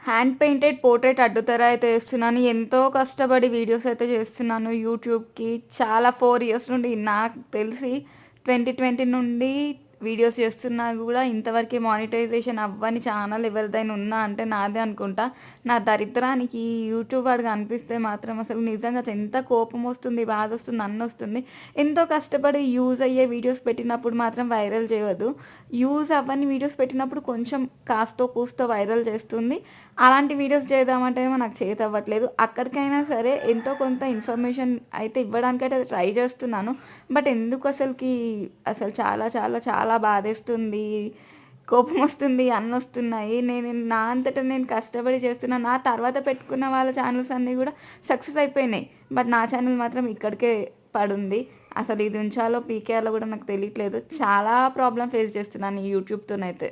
Hand painted portrait అడ్డుతెర అయితే ఏస్తున్నాను. ఎంతో కష్టపడి వీడియోస్ అయితే చేస్తున్నాను యూట్యూబ్‌కి. చాలా 4 ఇయర్స్ నుండి నాకు తెలిసి 2020 నుండి వీడియోస్ చేస్తున్నా గూడా ఇంతవరకి మానిటైజేషన్ అవ్వని ఛానల్ ఎవరిదైనా ఉందా అంటే నాదే అనుకుంటా. నా దరిద్రానికి యూట్యూబ్ వాడు కనిపిస్తే మాత్రం అసలు నిజంగా ఎంత కోపమొస్తుంది, బాధొస్తుంది, అన్నొస్తుంది. ఎంతో కష్టపడి యూజ్ అయ్యే వీడియోస్ పెట్టినప్పుడు మాత్రం వైరల్ చేయదు. యూజ్ అవ్వని వీడియోస్ పెట్టినప్పుడు కొంచెం కాస్తో కూస్తో వైరల్ చేస్తుంది. అలాంటి వీడియోస్ చేద్దామంటేనేమో నాకు చేతవ్వట్లేదు. అక్కడికైనా సరే ఎంతో కొంత ఇన్ఫర్మేషన్ అయితే ఇవ్వడానికైతే ట్రై చేస్తున్నాను. బట్ ఎందుకు అసలు చాలా చాలా చాలా బాధేస్తుంది. కోపమొస్తుంది, అన్నొస్తున్నాయి. నేను నా అంతట నేను కష్టపడి చేస్తున్నా. నా తర్వాత పెట్టుకున్న వాళ్ళ ఛానెల్స్ అన్నీ గూడా సక్సెస్ అయిపోయినాయి. బట్ నా ఛానెల్ మాత్రం ఇక్కడికే పడుంది. అసలు ఇది ఉంచాలో, పీకేయాలో గూడా నాకు తెలియట్లేదు. చాలా ప్రాబ్లమ్ ఫేస్ చేస్తున్నాను ఈ యూట్యూబ్‌తోనైతే.